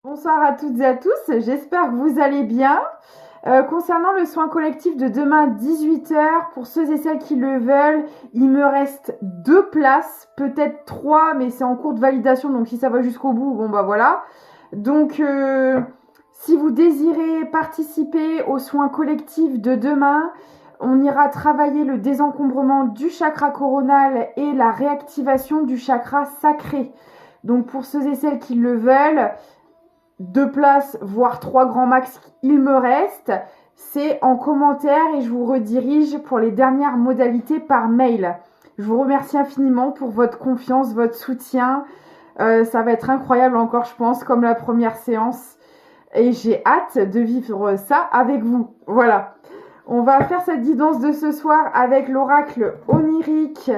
Bonsoir à toutes et à tous, j'espère que vous allez bien. Concernant le soin collectif de demain 18 h, pour ceux et celles qui le veulent, il me reste 2 places, peut-être 3, mais c'est en cours de validation, donc si ça va jusqu'au bout, bon bah voilà. Donc si vous désirez participer au soin collectif de demain, on ira travailler le désencombrement du chakra coronal et la réactivation du chakra sacré. Donc pour ceux et celles qui le veulent, 2 places, voire 3 grands max, il me reste. C'est en commentaire et je vous redirige pour les dernières modalités par mail. Je vous remercie infiniment pour votre confiance, votre soutien. Ça va être incroyable encore, je pense, comme la première séance. Et j'ai hâte de vivre ça avec vous. Voilà. On va faire cette guidance de ce soir avec l'oracle onirique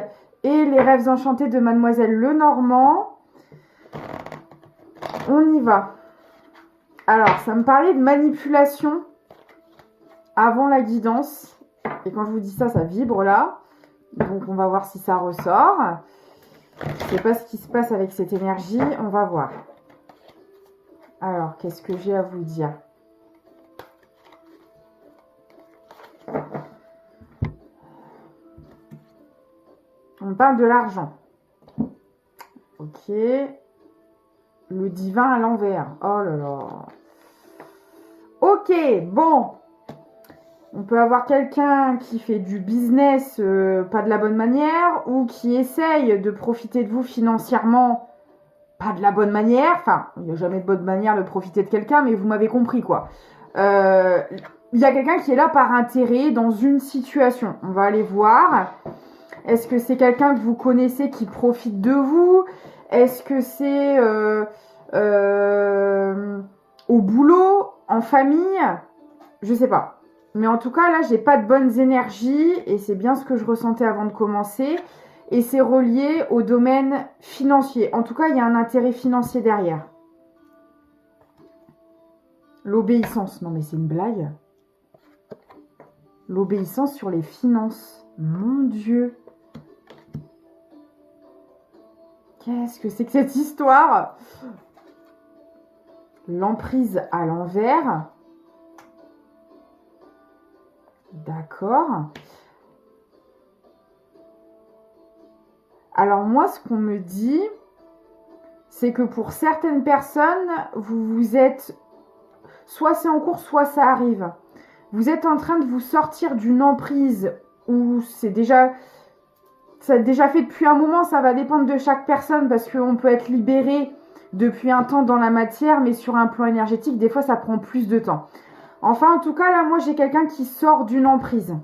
et les rêves enchantés de Mademoiselle Lenormand. On y va. Alors, ça me parlait de manipulation avant la guidance. Et quand je vous dis ça, ça vibre là. Donc, on va voir si ça ressort. Je ne sais pas ce qui se passe avec cette énergie. On va voir. Alors, qu'est-ce que j'ai à vous dire? On parle de l'argent. Ok. Le divin à l'envers. Oh là là. Ok, bon. On peut avoir quelqu'un qui fait du business pas de la bonne manière ou qui essaye de profiter de vous financièrement pas de la bonne manière. Enfin, il n'y a jamais de bonne manière de profiter de quelqu'un, mais vous m'avez compris quoi. Il y a quelqu'un qui est là par intérêt dans une situation. On va aller voir. Est-ce que c'est quelqu'un que vous connaissez qui profite de vous? Est-ce que c'est au boulot, en famille? Je sais pas. Mais en tout cas, là, j'ai pas de bonnes énergies et c'est bien ce que je ressentais avant de commencer. Et c'est relié au domaine financier. En tout cas, il y a un intérêt financier derrière. L'obéissance. Non, mais c'est une blague. L'obéissance sur les finances. Mon Dieu. Qu'est-ce que c'est que cette histoire? L'emprise à l'envers. D'accord. Alors moi, ce qu'on me dit, c'est que pour certaines personnes, vous êtes... Soit c'est en cours, soit ça arrive. Vous êtes en train de vous sortir d'une emprise où c'est déjà... Ça a déjà fait depuis un moment, ça va dépendre de chaque personne parce qu'on peut être libéré depuis un temps dans la matière, mais sur un plan énergétique, des fois ça prend plus de temps. Enfin, en tout cas, là, moi, j'ai quelqu'un qui sort d'une emprise.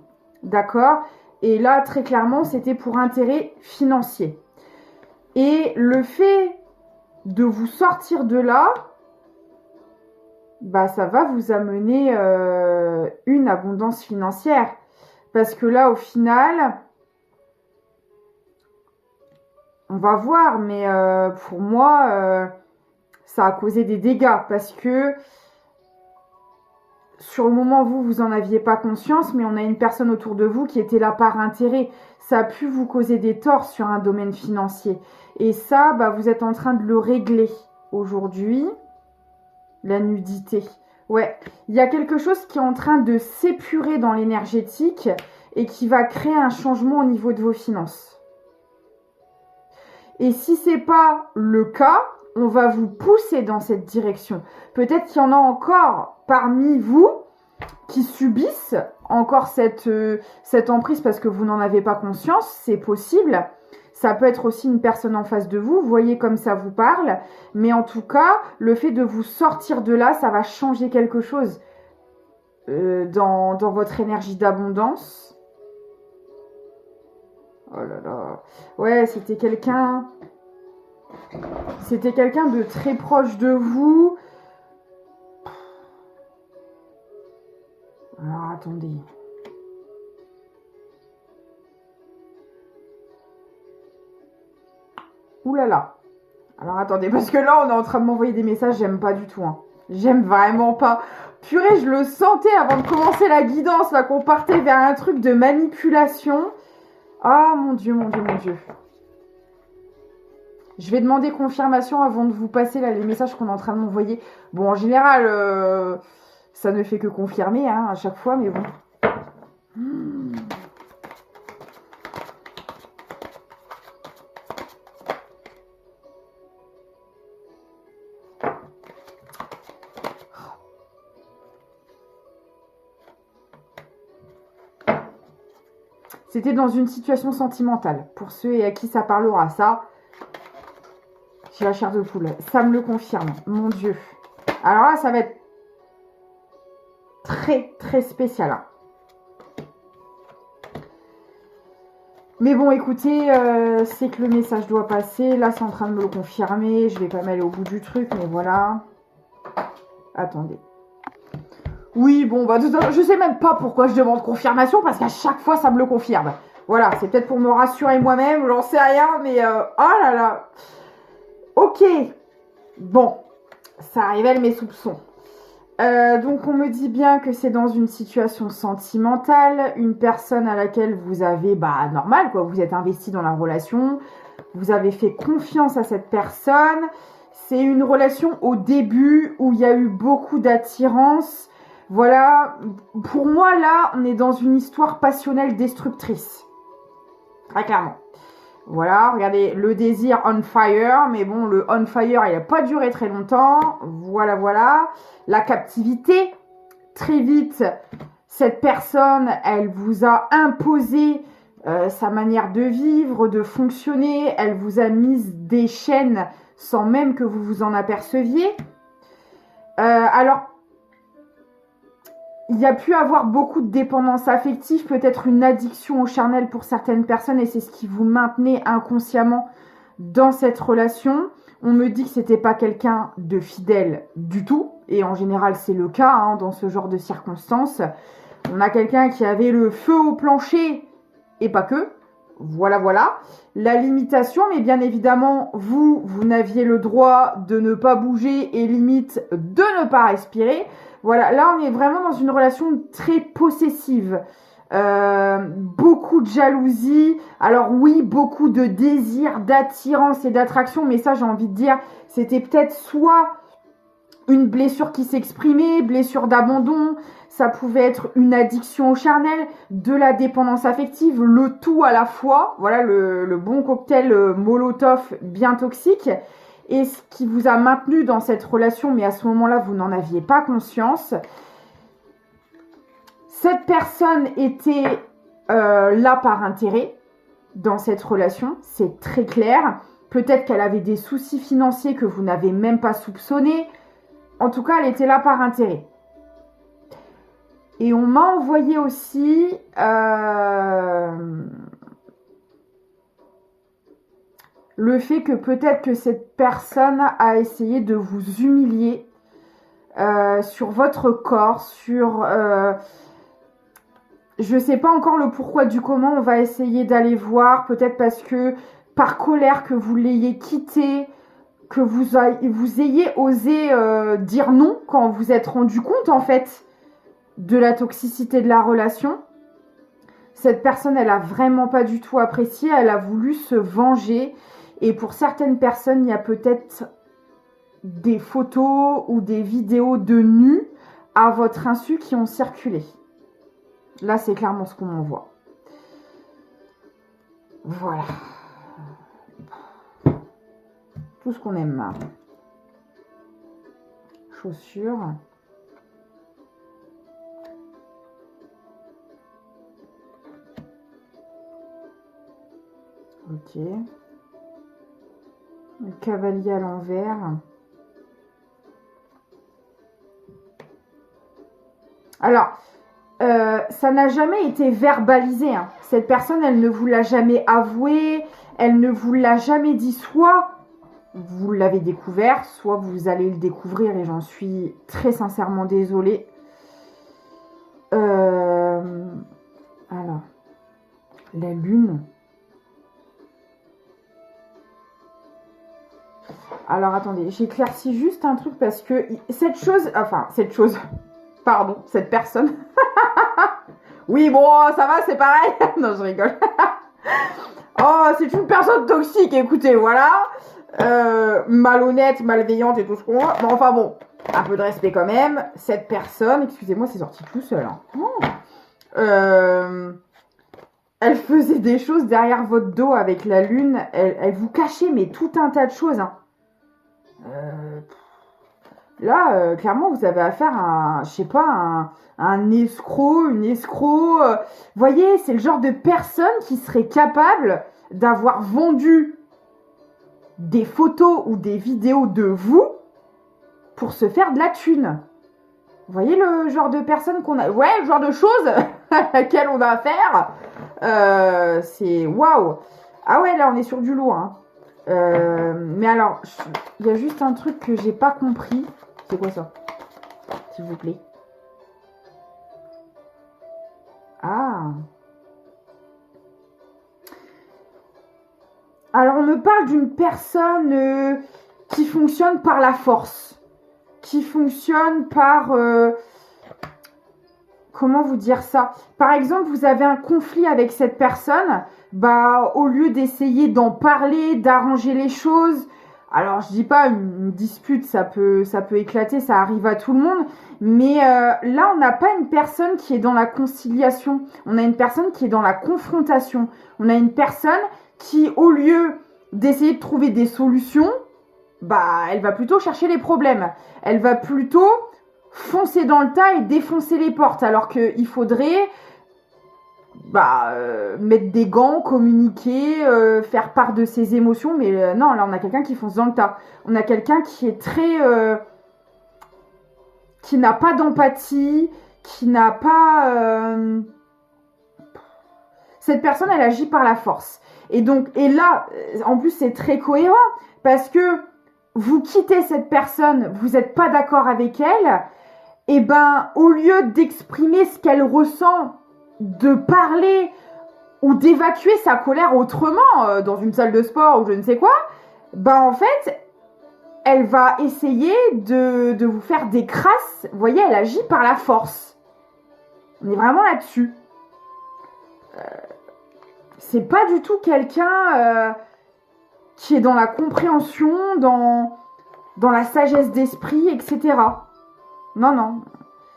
D'accord? Et là, très clairement, c'était pour intérêt financier. Et le fait de vous sortir de là, bah, ça va vous amener une abondance financière. Parce que là, au final, on va voir, mais pour moi, ça a causé des dégâts. Parce que sur le moment, vous en aviez pas conscience, mais on a une personne autour de vous qui était là par intérêt. Ça a pu vous causer des torts sur un domaine financier. Et ça, bah, vous êtes en train de le régler aujourd'hui. La nudité. Ouais, il y a quelque chose qui est en train de s'épurer dans l'énergétique et qui va créer un changement au niveau de vos finances. Et si c'est pas le cas, on va vous pousser dans cette direction. Peut-être qu'il y en a encore parmi vous qui subissent encore cette emprise parce que vous n'en avez pas conscience, c'est possible. Ça peut être aussi une personne en face de vous, vous voyez comme ça vous parle. Mais en tout cas, le fait de vous sortir de là, ça va changer quelque chose dans votre énergie d'abondance. Oh là là. Ouais, c'était quelqu'un de très proche de vous. Alors, attendez. Ouh là là. Alors, attendez, parce que là, on est en train de m'envoyer des messages, j'aime pas du tout. Hein. J'aime vraiment pas. Purée, je le sentais avant de commencer la guidance, là, qu'on partait vers un truc de manipulation. Ah, mon Dieu, mon Dieu, mon Dieu. Je vais demander confirmation avant de vous passer là les messages qu'on est en train de m'envoyer. Bon, en général, ça ne fait que confirmer hein, à chaque fois, mais bon. C'était dans une situation sentimentale. Pour ceux à qui ça parlera, ça, j'ai la chair de poule. Ça me le confirme, mon Dieu. Alors là, ça va être très, très spécial. Hein. Mais bon, écoutez, c'est que le message doit passer. Là, c'est en train de me le confirmer. Je vais pas m'aller au bout du truc, mais voilà. Attendez. Oui, bon, bah, je sais même pas pourquoi je demande confirmation, parce qu'à chaque fois, ça me le confirme. Voilà, c'est peut-être pour me rassurer moi-même, j'en sais rien, mais oh là là. Ok, bon, ça révèle mes soupçons. Donc, on me dit bien que c'est dans une situation sentimentale, une personne à laquelle vous avez, bah, normal, quoi, vous êtes investi dans la relation, vous avez fait confiance à cette personne. C'est une relation au début où il y a eu beaucoup d'attirance. Voilà, pour moi, là, on est dans une histoire passionnelle destructrice. Très clairement. Voilà, regardez, le désir on fire, mais bon, le on fire, il n'a pas duré très longtemps. Voilà, voilà. La captivité, très vite, cette personne, elle vous a imposé sa manière de vivre, de fonctionner. Elle vous a mis des chaînes sans même que vous vous en aperceviez. Alors, il y a pu avoir beaucoup de dépendance affective, peut-être une addiction au charnel pour certaines personnes, et c'est ce qui vous maintenait inconsciemment dans cette relation. On me dit que c'était pas quelqu'un de fidèle du tout, et en général c'est le cas hein, dans ce genre de circonstances. On a quelqu'un qui avait le feu au plancher, et pas que. Voilà, voilà. La limitation, mais bien évidemment, vous n'aviez le droit de ne pas bouger et limite de ne pas respirer. Voilà, là on est vraiment dans une relation très possessive. Beaucoup de jalousie. Alors oui, beaucoup de désir, d'attirance et d'attraction, mais ça j'ai envie de dire, c'était peut-être soit une blessure qui s'exprimait, blessure d'abandon, ça pouvait être une addiction au charnel, de la dépendance affective, le tout à la fois, voilà le bon cocktail Molotov bien toxique, et ce qui vous a maintenu dans cette relation, mais à ce moment-là, vous n'en aviez pas conscience. Cette personne était là par intérêt dans cette relation, c'est très clair. Peut-être qu'elle avait des soucis financiers que vous n'avez même pas soupçonnés. En tout cas, elle était là par intérêt. Et on m'a envoyé aussi le fait que peut-être que cette personne a essayé de vous humilier sur votre corps, sur... je ne sais pas encore le pourquoi du comment, on va essayer d'aller voir, peut-être parce que par colère que vous l'ayez quitté, que vous ayez osé dire non quand vous vous êtes rendu compte en fait de la toxicité de la relation. Cette personne, elle a vraiment pas du tout apprécié, elle a voulu se venger. Et pour certaines personnes, il y a peut-être des photos ou des vidéos de nus à votre insu qui ont circulé. Là, c'est clairement ce qu'on m'envoie. Voilà. Tout ce qu'on aime. Chaussures. Ok. Le cavalier à l'envers. Alors, ça n'a jamais été verbalisé. Hein. Cette personne, elle ne vous l'a jamais avoué, elle ne vous l'a jamais dit. Soit vous l'avez découvert, soit vous allez le découvrir et j'en suis très sincèrement désolée. Alors, la lune. Alors, attendez, j'éclaircis juste un truc parce que cette personne. Oui, bon, ça va, c'est pareil. Non, je rigole. Oh, c'est une personne toxique, écoutez, voilà. malhonnête, malveillante et tout ce qu'on voit. Mais enfin bon, un peu de respect quand même. Cette personne, excusez-moi, c'est sorti tout seul. Hein. Elle faisait des choses derrière votre dos avec la lune. Elle vous cachait, mais tout un tas de choses. Hein. Là, clairement, vous avez affaire à un, je sais pas, un escroc, une escroc. Vous voyez, c'est le genre de personne qui serait capable d'avoir vendu des photos ou des vidéos de vous pour se faire de la thune. Vous voyez le genre de personne qu'on a... Ouais, le genre de choses à laquelle on a affaire. C'est waouh. Ah ouais, là, on est sur du lourd. Hein. Mais alors, il y a juste un truc que j'ai pas compris. C'est quoi ça? S'il vous plaît. Ah. Alors, on me parle d'une personne qui fonctionne par la force. Qui fonctionne par... comment vous dire ça? Par exemple, vous avez un conflit avec cette personne. Bah, au lieu d'essayer d'en parler, d'arranger les choses... Alors, je dis pas une dispute, ça peut éclater, ça arrive à tout le monde. Mais là, on n'a pas une personne qui est dans la conciliation. On a une personne qui est dans la confrontation. On a une personne qui, au lieu d'essayer de trouver des solutions, bah, elle va plutôt chercher les problèmes. Elle va plutôt foncer dans le tas et défoncer les portes. Alors qu'il faudrait mettre des gants, communiquer, faire part de ses émotions. Mais non, là, on a quelqu'un qui fonce dans le tas. On a quelqu'un qui est très... qui n'a pas d'empathie, qui n'a pas... Cette personne, elle agit par la force. Et donc, et là, en plus, c'est très cohérent parce que vous quittez cette personne, vous n'êtes pas d'accord avec elle, et ben, au lieu d'exprimer ce qu'elle ressent, de parler ou d'évacuer sa colère autrement, dans une salle de sport ou je ne sais quoi, ben en fait, elle va essayer de vous faire des crasses. Vous voyez, elle agit par la force. On est vraiment là-dessus. C'est pas du tout quelqu'un qui est dans la compréhension, dans la sagesse d'esprit, etc. Non, non.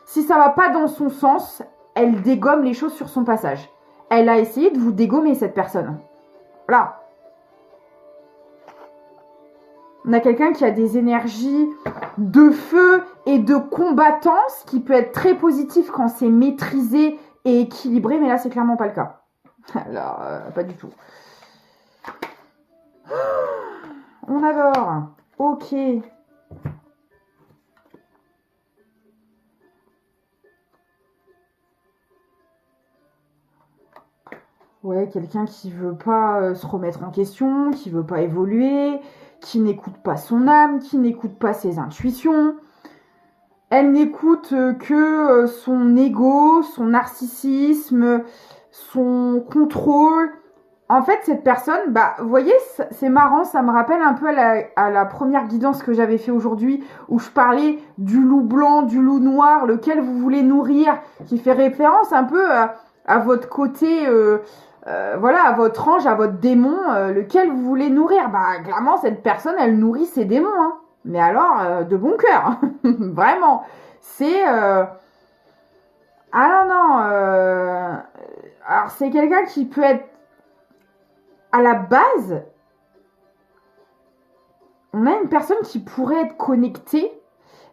Si ça va pas dans son sens, elle dégomme les choses sur son passage. Elle a essayé de vous dégommer, cette personne. Voilà. On a quelqu'un qui a des énergies de feu et de combattance, qui peut être très positif quand c'est maîtrisé et équilibré, mais là, c'est clairement pas le cas. Alors, pas du tout. On adore. Ok. Ouais, quelqu'un qui veut pas se remettre en question, qui veut pas évoluer, qui n'écoute pas son âme, qui n'écoute pas ses intuitions. Elle n'écoute que son ego, son narcissisme, son contrôle. En fait, cette personne, bah, vous voyez, c'est marrant, ça me rappelle un peu à la première guidance que j'avais fait aujourd'hui, où je parlais du loup blanc, du loup noir, lequel vous voulez nourrir, qui fait référence un peu à votre côté, voilà, à votre ange, à votre démon, lequel vous voulez nourrir. Bah, clairement, cette personne, elle nourrit ses démons, hein. Mais alors, de bon cœur, vraiment. C'est... Ah non, non. Alors, c'est quelqu'un qui peut être à la base, on a une personne qui pourrait être connectée,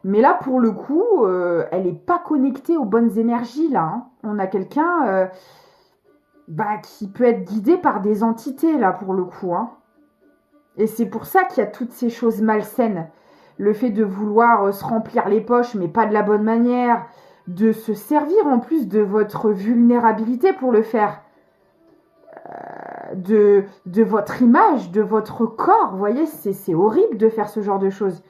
mais là, pour le coup, elle n'est pas connectée aux bonnes énergies, là. Hein. On a quelqu'un qui peut être guidé par des entités, là, pour le coup. Hein. Et c'est pour ça qu'il y a toutes ces choses malsaines. Le fait de vouloir se remplir les poches, mais pas de la bonne manière, de se servir en plus de votre vulnérabilité pour le faire. De votre image, de votre corps. Vous voyez, c'est horrible de faire ce genre de choses.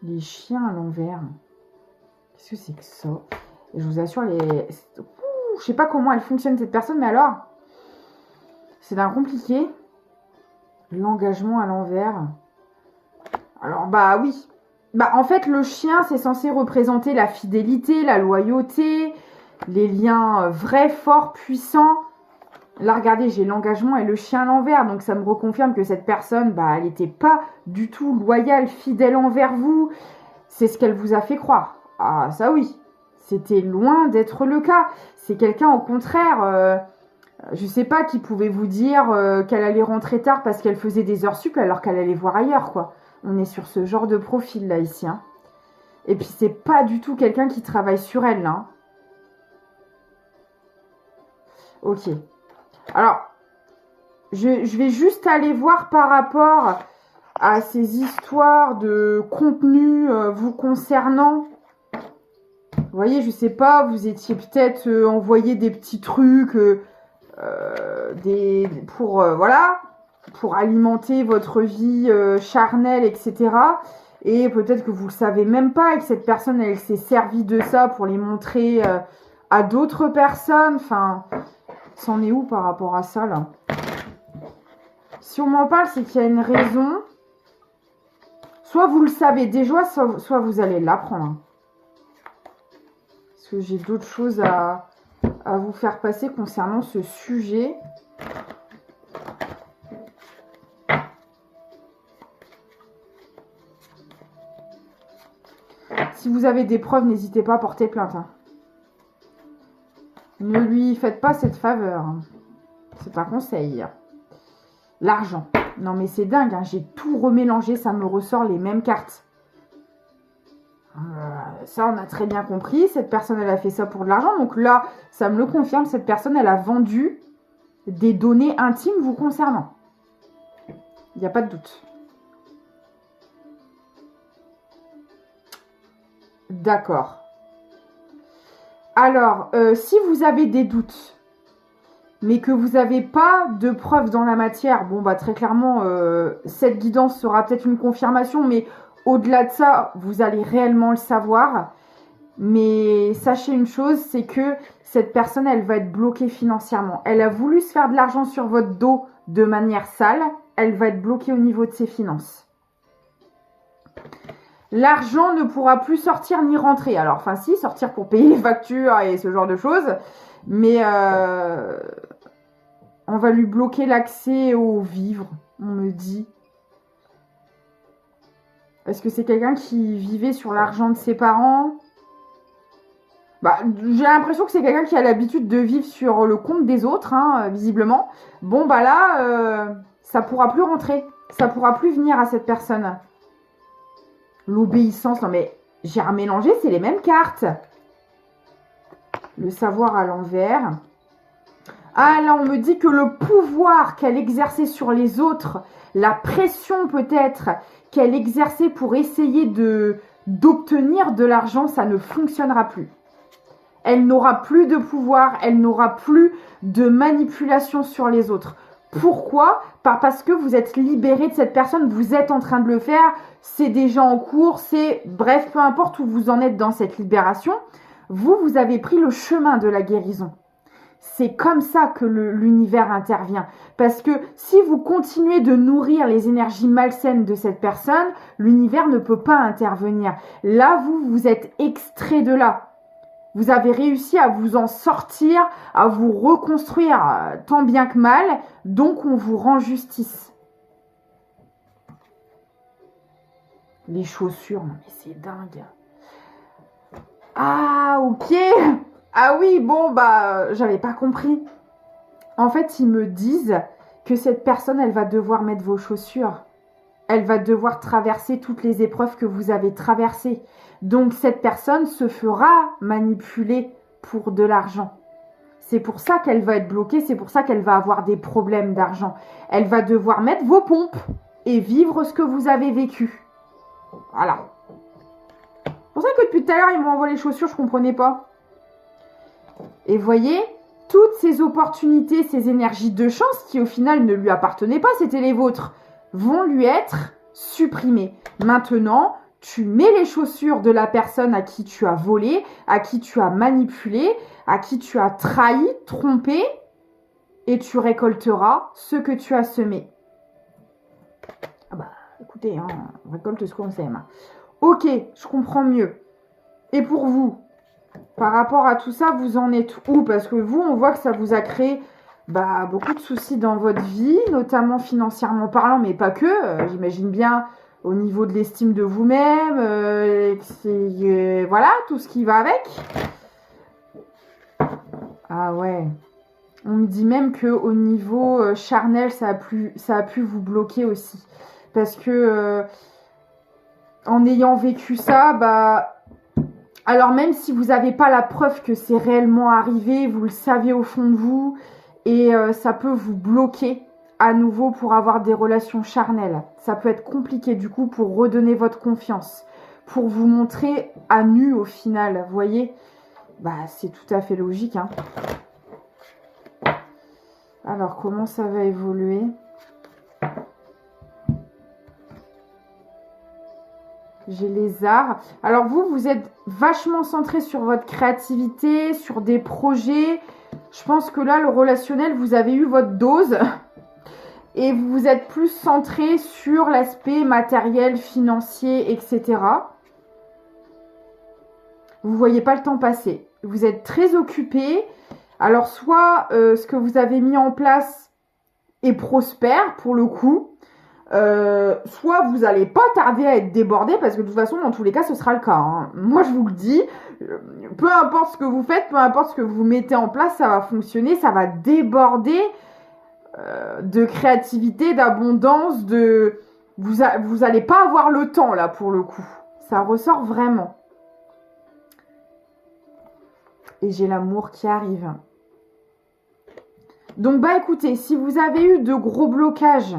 Les chiens à l'envers. Qu'est-ce que c'est que ça? Et je vous assure, je sais pas comment elle fonctionne cette personne, mais alors, c'est d'un compliqué. L'engagement à l'envers. Alors, bah oui. Bah, en fait, le chien, c'est censé représenter la fidélité, la loyauté, les liens vrais, forts, puissants. Là, regardez, j'ai l'engagement et le chien à l'envers. Donc, ça me reconfirme que cette personne, bah, elle n'était pas du tout loyale, fidèle envers vous. C'est ce qu'elle vous a fait croire. Ah, ça oui. C'était loin d'être le cas. C'est quelqu'un, au contraire, je sais pas, qui pouvait vous dire qu'elle allait rentrer tard parce qu'elle faisait des heures sup alors qu'elle allait voir ailleurs, quoi. On est sur ce genre de profil, là, ici. Hein. Et puis, c'est pas du tout quelqu'un qui travaille sur elle, là. Hein. Ok. Alors, je vais juste aller voir par rapport à ces histoires de contenu vous concernant. Vous voyez, je sais pas, vous étiez peut-être envoyé des petits trucs voilà, pour alimenter votre vie charnelle, etc. Et peut-être que vous le savez même pas et que cette personne, elle s'est servie de ça pour les montrer à d'autres personnes. Enfin, c'en est où par rapport à ça, là? Si on m'en parle, c'est qu'il y a une raison. Soit vous le savez déjà, soit vous allez l'apprendre. Parce que j'ai d'autres choses à vous faire passer concernant ce sujet. Si vous avez des preuves, n'hésitez pas à porter plainte. Hein. Ne lui faites pas cette faveur. Hein. C'est un conseil. L'argent. Non mais c'est dingue, hein. J'ai tout remélangé, ça me ressort les mêmes cartes. Ça, on a très bien compris. Cette personne, elle a fait ça pour de l'argent. Donc là, ça me le confirme. Cette personne, elle a vendu des données intimes vous concernant. Il n'y a pas de doute. D'accord. Alors, si vous avez des doutes, mais que vous n'avez pas de preuves dans la matière, bon, bah très clairement, cette guidance sera peut-être une confirmation, mais au-delà de ça, vous allez réellement le savoir. Mais sachez une chose, c'est que cette personne, elle va être bloquée financièrement. Elle a voulu se faire de l'argent sur votre dos de manière sale. Elle va être bloquée au niveau de ses finances. L'argent ne pourra plus sortir ni rentrer. Alors, enfin si, sortir pour payer les factures et ce genre de choses. Mais on va lui bloquer l'accès aux vivres, on me dit. Est-ce que c'est quelqu'un qui vivait sur l'argent de ses parents? Bah, j'ai l'impression que c'est quelqu'un qui a l'habitude de vivre sur le compte des autres, hein, visiblement. Bon, bah là, ça pourra plus rentrer. Ça pourra plus venir à cette personne. L'obéissance, non mais j'ai remélangé, c'est les mêmes cartes. Le savoir à l'envers. Ah, là, on me dit que le pouvoir qu'elle exerçait sur les autres, la pression peut-être qu'elle exerçait pour essayer d'obtenir de l'argent, ça ne fonctionnera plus. Elle n'aura plus de pouvoir, elle n'aura plus de manipulation sur les autres. Pourquoi? Parce que vous êtes libéré de cette personne, vous êtes en train de le faire, c'est déjà en cours, bref, peu importe où vous en êtes dans cette libération, vous avez pris le chemin de la guérison. C'est comme ça que l'univers intervient. Parce que si vous continuez de nourrir les énergies malsaines de cette personne, l'univers ne peut pas intervenir. Là, vous êtes extrait de là. Vous avez réussi à vous en sortir, à vous reconstruire tant bien que mal. Donc, on vous rend justice. Les chaussures, non mais c'est dingue. Ah, ok. Ah oui, bon, bah, j'avais pas compris. En fait, ils me disent que cette personne, elle va devoir mettre vos chaussures. Elle va devoir traverser toutes les épreuves que vous avez traversées. Donc, cette personne se fera manipuler pour de l'argent. C'est pour ça qu'elle va être bloquée, c'est pour ça qu'elle va avoir des problèmes d'argent. Elle va devoir mettre vos pompes et vivre ce que vous avez vécu. Voilà. C'est pour ça que depuis tout à l'heure, ils m'ont envoyé les chaussures, je comprenais pas. Et voyez, toutes ces opportunités, ces énergies de chance qui au final ne lui appartenaient pas, c'était les vôtres, vont lui être supprimées. Maintenant, tu mets les chaussures de la personne à qui tu as volé, à qui tu as manipulé, à qui tu as trahi, trompé, et tu récolteras ce que tu as semé. Ah bah, écoutez, hein, on récolte ce qu'on sème. Ok, je comprends mieux. Et pour vous, par rapport à tout ça, vous en êtes où? Parce que vous, on voit que ça vous a créé beaucoup de soucis dans votre vie, notamment financièrement parlant, mais pas que. J'imagine bien au niveau de l'estime de vous-même, voilà, tout ce qui va avec. Ah ouais. On me dit même que au niveau charnel, ça a pu vous bloquer aussi. Parce que en ayant vécu ça, alors même si vous n'avez pas la preuve que c'est réellement arrivé, vous le savez au fond de vous, et ça peut vous bloquer à nouveau pour avoir des relations charnelles. Ça peut être compliqué du coup pour redonner votre confiance, pour vous montrer à nu au final, vous voyez. C'est tout à fait logique, hein. Alors, comment ça va évoluer? J'ai les arts. Alors, vous êtes vachement centré sur votre créativité, sur des projets. Je pense que là, le relationnel, vous avez eu votre dose. Et vous êtes plus centré sur l'aspect matériel, financier, etc. Vous ne voyez pas le temps passer. Vous êtes très occupé. Alors, soit ce que vous avez mis en place est prospère, pour le coup, soit vous n'allez pas tarder à être débordé, parce que de toute façon, dans tous les cas, ce sera le cas, hein. Moi, je vous le dis, peu importe ce que vous faites, peu importe ce que vous mettez en place, ça va fonctionner, ça va déborder de créativité, d'abondance, vous n'allez pas avoir le temps, là, pour le coup. Ça ressort vraiment. Et j'ai l'amour qui arrive. Donc, écoutez, si vous avez eu de gros blocages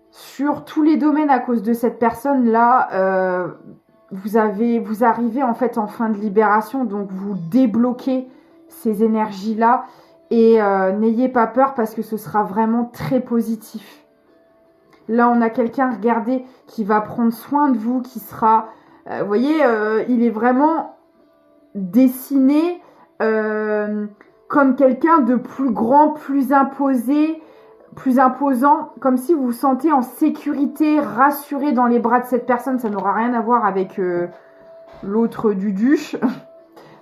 sur tous les domaines à cause de cette personne-là, vous arrivez en fait en fin de libération, donc vous débloquez ces énergies-là et n'ayez pas peur parce que ce sera vraiment très positif. Là, on a quelqu'un, regardez, qui va prendre soin de vous, qui sera, vous voyez, il est vraiment dessiné comme quelqu'un de plus grand, plus imposé, plus imposant, comme si vous vous sentez en sécurité, rassuré dans les bras de cette personne. Ça n'aura rien à voir avec l'autre duduche. Vous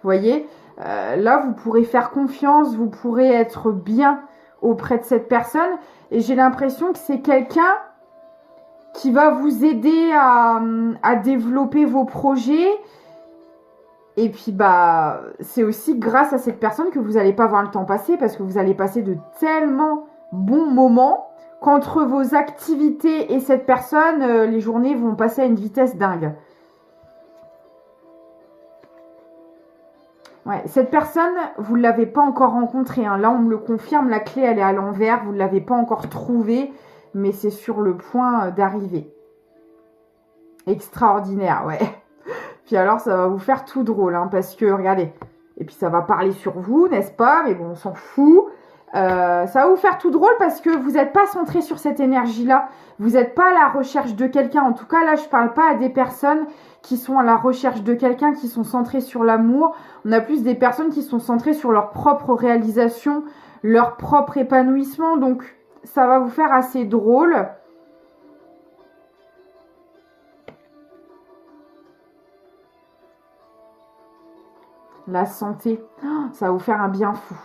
voyez, là, vous pourrez faire confiance, vous pourrez être bien auprès de cette personne. Et j'ai l'impression que c'est quelqu'un qui va vous aider à développer vos projets. Et puis, c'est aussi grâce à cette personne que vous n'allez pas voir le temps passer, parce que vous allez passer de tellement bons moments qu'entre vos activités et cette personne, les journées vont passer à une vitesse dingue. Ouais, cette personne, vous ne l'avez pas encore rencontrée, hein. Là, on me le confirme, la clé, elle est à l'envers, vous ne l'avez pas encore trouvée, mais c'est sur le point d'arriver. Extraordinaire, ouais. Puis alors, ça va vous faire tout drôle, hein, parce que, regardez, et puis ça va parler sur vous, n'est-ce pas? Mais bon, on s'en fout. Ça va vous faire tout drôle parce que vous n'êtes pas centré sur cette énergie-là. Vous n'êtes pas à la recherche de quelqu'un. En tout cas, là, je ne parle pas à des personnes qui sont à la recherche de quelqu'un, qui sont centrées sur l'amour. On a plus des personnes qui sont centrées sur leur propre réalisation, leur propre épanouissement. Donc, ça va vous faire assez drôle. La santé, ça va vous faire un bien fou.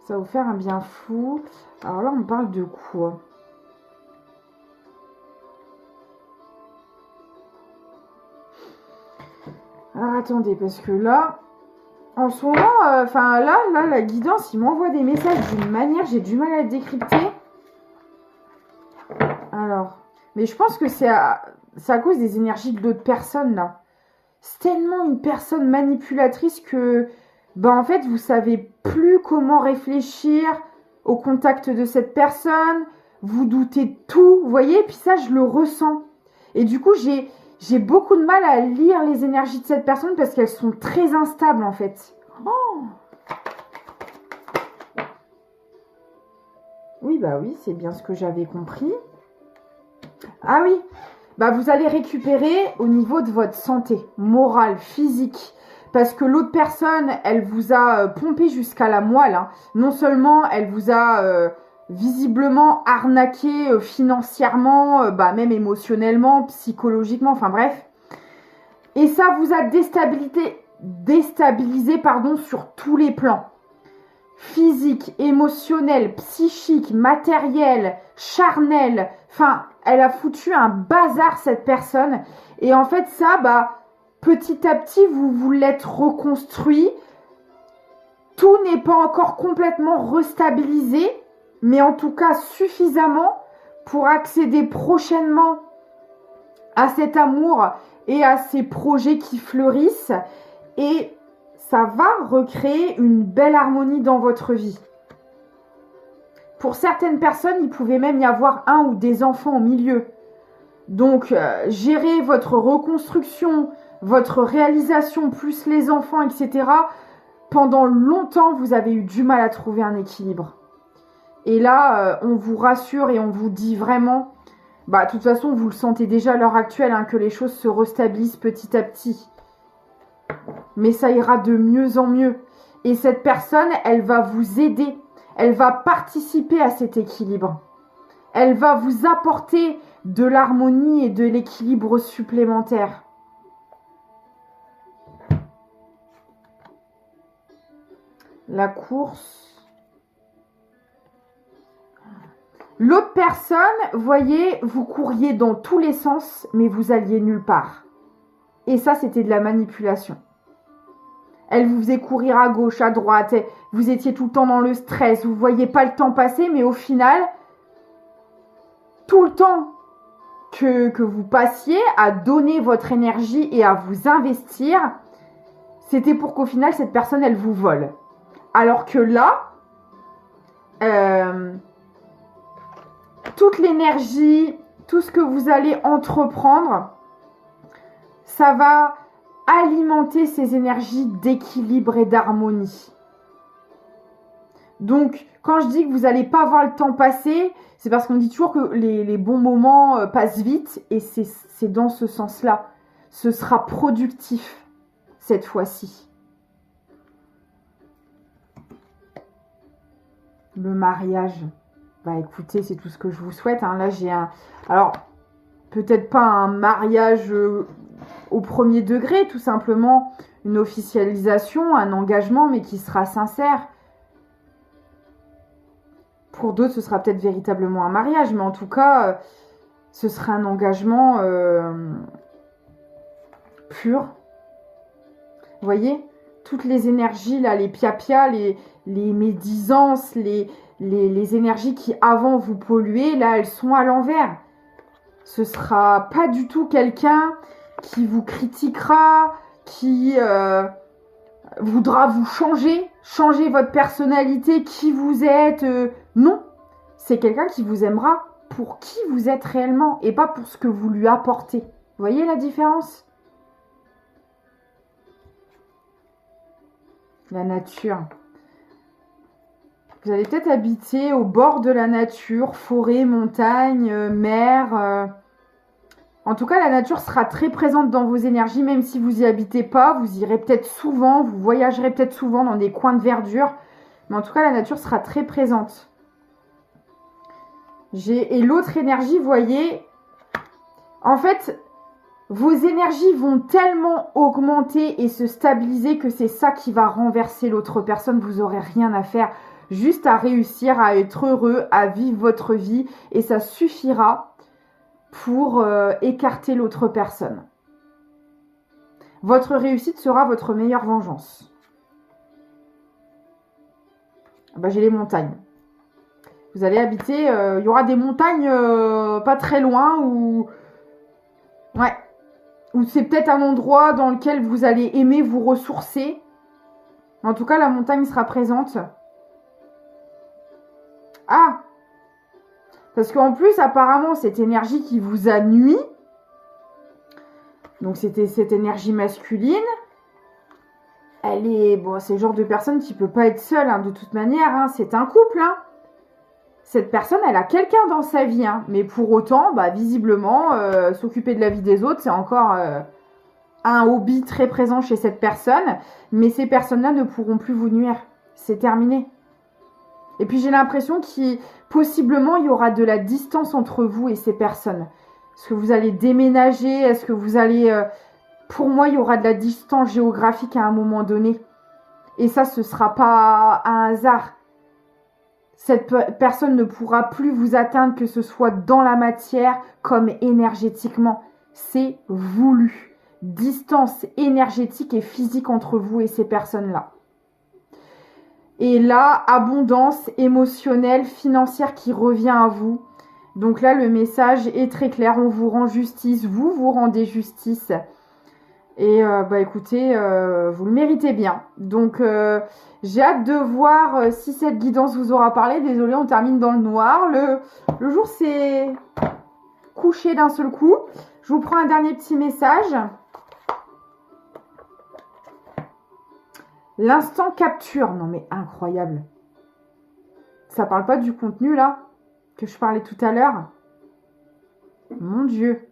Ça va vous faire un bien fou. Alors là, on parle de quoi? Alors attendez, parce que là, en ce moment, là, la guidance, il m'envoie des messages d'une manière, j'ai du mal à le décrypter. Alors, mais je pense que c'est à cause des énergies de d'autres personnes, là. C'est tellement une personne manipulatrice que, en fait, vous savez plus comment réfléchir au contact de cette personne. Vous doutez de tout, vous voyez. Puis ça, je le ressens. Et du coup, j'ai beaucoup de mal à lire les énergies de cette personne parce qu'elles sont très instables, en fait. Oh. Oui, oui, c'est bien ce que j'avais compris. Ah oui. Vous allez récupérer au niveau de votre santé morale, physique. Parce que l'autre personne, elle vous a pompé jusqu'à la moelle, hein. Non seulement elle vous a visiblement arnaqué financièrement, même émotionnellement, psychologiquement, enfin bref. Et ça vous a déstabilisé sur tous les plans. physique, émotionnel, psychique, matériel, charnel. Enfin, elle a foutu un bazar, cette personne. Et en fait, ça, petit à petit, vous vous l'êtes reconstruit. Tout n'est pas encore complètement restabilisé, mais en tout cas suffisamment pour accéder prochainement à cet amour et à ces projets qui fleurissent. Et ça va recréer une belle harmonie dans votre vie. Pour certaines personnes, il pouvait même y avoir un ou des enfants au milieu. Donc, gérer votre reconstruction, votre réalisation, plus les enfants, etc. Pendant longtemps, vous avez eu du mal à trouver un équilibre. Et là, on vous rassure et on vous dit vraiment, de toute façon, vous le sentez déjà à l'heure actuelle, que les choses se restabilisent petit à petit. Mais ça ira de mieux en mieux. Et cette personne, elle va vous aider. Elle va participer à cet équilibre. Elle va vous apporter de l'harmonie et de l'équilibre supplémentaire. La course. L'autre personne, voyez, vous couriez dans tous les sens, mais vous alliez nulle part. Et ça, c'était de la manipulation. Elle vous faisait courir à gauche, à droite. Vous étiez tout le temps dans le stress. Vous ne voyiez pas le temps passer, mais au final, tout le temps que vous passiez à donner votre énergie et à vous investir, c'était pour qu'au final, cette personne, elle vous vole. Alors que là, toute l'énergie, tout ce que vous allez entreprendre, ça va alimenter ces énergies d'équilibre et d'harmonie. Donc, quand je dis que vous n'allez pas voir le temps passer, c'est parce qu'on dit toujours que les bons moments passent vite, et c'est dans ce sens-là. Ce sera productif cette fois-ci. Le mariage. Écoutez, c'est tout ce que je vous souhaite. Là, j'ai un... Alors, peut-être pas un mariage au premier degré, tout simplement une officialisation, un engagement, mais qui sera sincère. Pour d'autres, ce sera peut-être véritablement un mariage, mais en tout cas, ce sera un engagement pur. Vous voyez, toutes les énergies, là, les piapias, les médisances, les énergies qui avant vous polluaient, là, elles sont à l'envers. Ce sera pas du tout quelqu'un qui vous critiquera, qui voudra vous changer votre personnalité, qui vous êtes. Non, c'est quelqu'un qui vous aimera pour qui vous êtes réellement et pas pour ce que vous lui apportez. Vous voyez la différence ? La nature. Vous allez peut-être habiter au bord de la nature, forêt, montagne, mer. En tout cas, la nature sera très présente dans vos énergies, même si vous n'y habitez pas. Vous irez peut-être souvent, vous voyagerez peut-être souvent dans des coins de verdure. Mais en tout cas, la nature sera très présente. Et l'autre énergie, vous voyez, en fait, vos énergies vont tellement augmenter et se stabiliser que c'est ça qui va renverser l'autre personne. Vous n'aurez rien à faire, juste à réussir à être heureux, à vivre votre vie. Et ça suffira pour écarter l'autre personne. Votre réussite sera votre meilleure vengeance. J'ai les montagnes. Vous allez habiter, il y aura des montagnes pas très loin où c'est peut-être un endroit dans lequel vous allez aimer vous ressourcer. En tout cas, la montagne sera présente. Ah! Parce qu'en plus, apparemment, cette énergie qui vous a nui, donc c'était cette énergie masculine, elle est... c'est le genre de personne qui peut pas être seule, de toute manière, c'est un couple, Cette personne, elle a quelqu'un dans sa vie, mais pour autant, visiblement, s'occuper de la vie des autres, c'est encore un hobby très présent chez cette personne, mais ces personnes-là ne pourront plus vous nuire. C'est terminé. Et puis j'ai l'impression possiblement il y aura de la distance entre vous et ces personnes. Est-ce que vous allez déménager? Est-ce que vous allez... Pour moi, il y aura de la distance géographique à un moment donné. Et ça, ce sera pas un hasard. Cette personne ne pourra plus vous atteindre, que ce soit dans la matière comme énergétiquement. C'est voulu. Distance énergétique et physique entre vous et ces personnes-là. Et là, abondance émotionnelle, financière qui revient à vous. Donc là, le message est très clair. On vous rend justice. Vous vous rendez justice. Et écoutez, vous le méritez bien. Donc, j'ai hâte de voir si cette guidance vous aura parlé. Désolée, on termine dans le noir. Le jour s'est couché d'un seul coup. Je vous prends un dernier petit message. L'instant capture. Non mais incroyable. Ça parle pas du contenu là que je parlais tout à l'heure. Mon Dieu.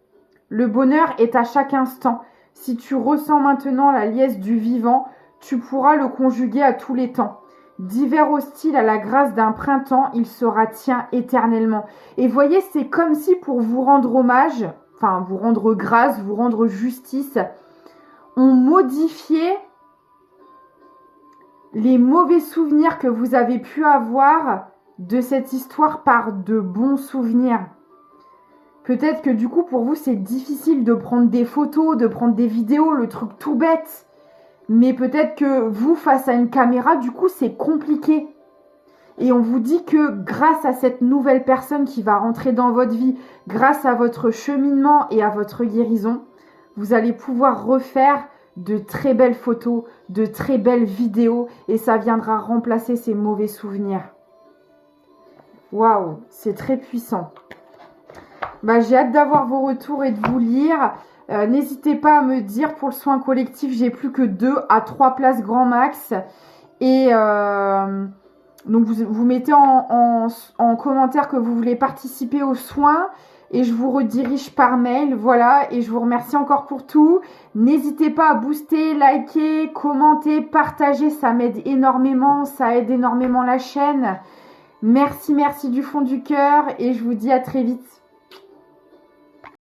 Le bonheur est à chaque instant. Si tu ressens maintenant la liesse du vivant, tu pourras le conjuguer à tous les temps. D'hiver hostile à la grâce d'un printemps, il sera tien éternellement. Et voyez, c'est comme si pour vous rendre hommage, enfin vous rendre grâce, vous rendre justice, on modifiait les mauvais souvenirs que vous avez pu avoir de cette histoire par de bons souvenirs. Peut-être que du coup, pour vous, c'est difficile de prendre des photos, de prendre des vidéos, le truc tout bête. Mais peut-être que vous, face à une caméra, du coup, c'est compliqué. Et on vous dit que grâce à cette nouvelle personne qui va rentrer dans votre vie, grâce à votre cheminement et à votre guérison, vous allez pouvoir refaire de très belles photos, de très belles vidéos. Et ça viendra remplacer ces mauvais souvenirs. Waouh, c'est très puissant. J'ai hâte d'avoir vos retours et de vous lire. N'hésitez pas à me dire pour le soin collectif, j'ai plus que 2 à 3 places grand max. Et donc vous mettez en commentaire que vous voulez participer aux soins. Et je vous redirige par mail. Voilà, et je vous remercie encore pour tout. N'hésitez pas à booster, liker, commenter, partager. Ça m'aide énormément, ça aide énormément la chaîne. Merci du fond du cœur et je vous dis à très vite.